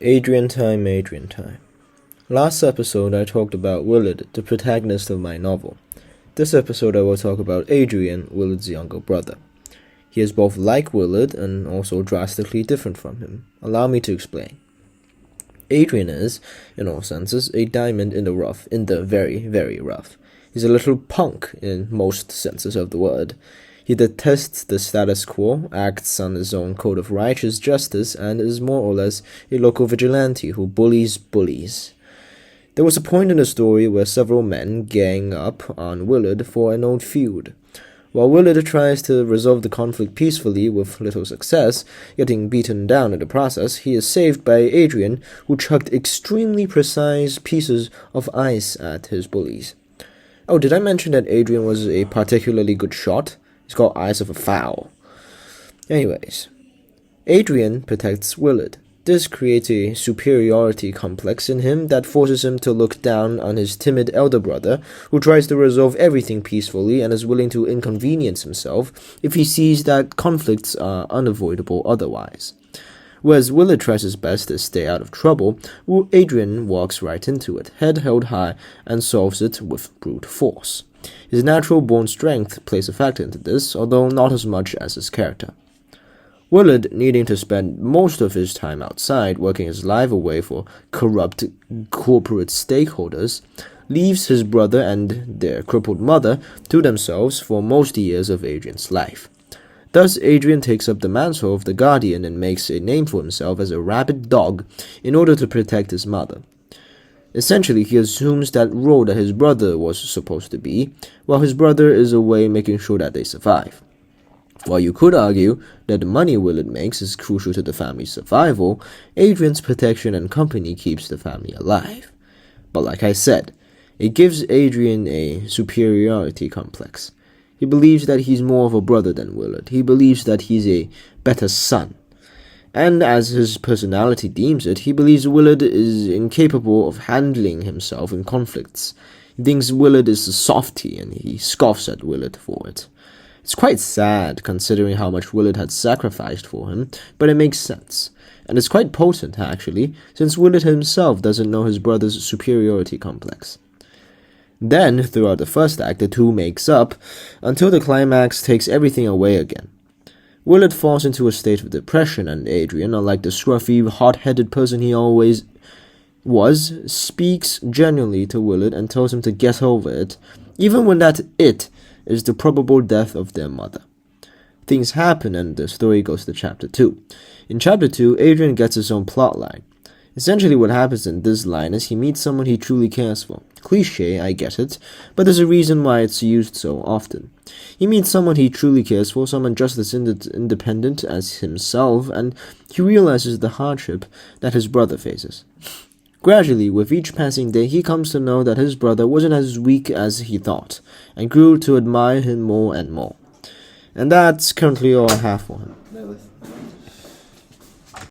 Adrian time, Adrian time. Last episode I talked about Willard, the protagonist of my novel. This episode I will talk about Adrian, Willard's younger brother. He is both like Willard and also drastically different from him. Allow me to explain. Adrian is, in all senses, a diamond in the rough, in the very, very rough. He's a little punk in most senses of the word. He detests the status quo, acts on his own code of righteous justice, and is more or less a local vigilante who bullies bullies. There was a point in the story where several men gang up on Willard for an old feud. While Willard tries to resolve the conflict peacefully with little success, getting beaten down in the process, he is saved by Adrian, who chucked extremely precise pieces of ice at his bullies. Oh, did I mention that Adrian was a particularly good shot? He's got eyes of a fowl. Anyways, Adrian protects Willard. This creates a superiority complex in him that forces him to look down on his timid elder brother, who tries to resolve everything peacefully and is willing to inconvenience himself if he sees that conflicts are unavoidable otherwise. Whereas Willard tries his best to stay out of trouble, Adrian walks right into it, head held high, and solves it with brute force. His natural-born strength plays a factor into this, although not as much as his character. Willard, needing to spend most of his time outside, working his life away for corrupt corporate stakeholders, leaves his brother and their crippled mother to themselves for most years of Adrian's life. Thus, Adrian takes up the mantle of the guardian and makes a name for himself as a rabid dog in order to protect his mother. Essentially, he assumes that role that his brother was supposed to be, while his brother is away making sure that they survive. While you could argue that the money Willard makes is crucial to the family's survival, Adrian's protection and company keeps the family alive. But like I said, it gives Adrian a superiority complex. He believes that he's more of a brother than Willard. He believes that he's a better son. And as his personality deems it, he believes Willard is incapable of handling himself in conflicts. He thinks Willard is a softy, and he scoffs at Willard for it. It's quite sad, considering how much Willard had sacrificed for him, but it makes sense. And it's quite potent, actually, since Willard himself doesn't know his brother's superiority complex. Then, throughout the first act, the two makes up, until the climax takes everything away again. Willard falls into a state of depression, and Adrian, unlike the scruffy, hot-headed person he always was, speaks genuinely to Willard and tells him to get over it, even when that it is the probable death of their mother. Things happen, and the story goes to Chapter 2. In Chapter 2, Adrian gets his own plotline. Essentially what happens in this line is he meets someone he truly cares for. Cliché, I get it, but there's a reason why it's used so often. He meets someone he truly cares for, someone just as independent as himself, and he realizes the hardship that his brother faces. Gradually, with each passing day, he comes to know that his brother wasn't as weak as he thought, and grew to admire him more and more. And that's currently all I have for him.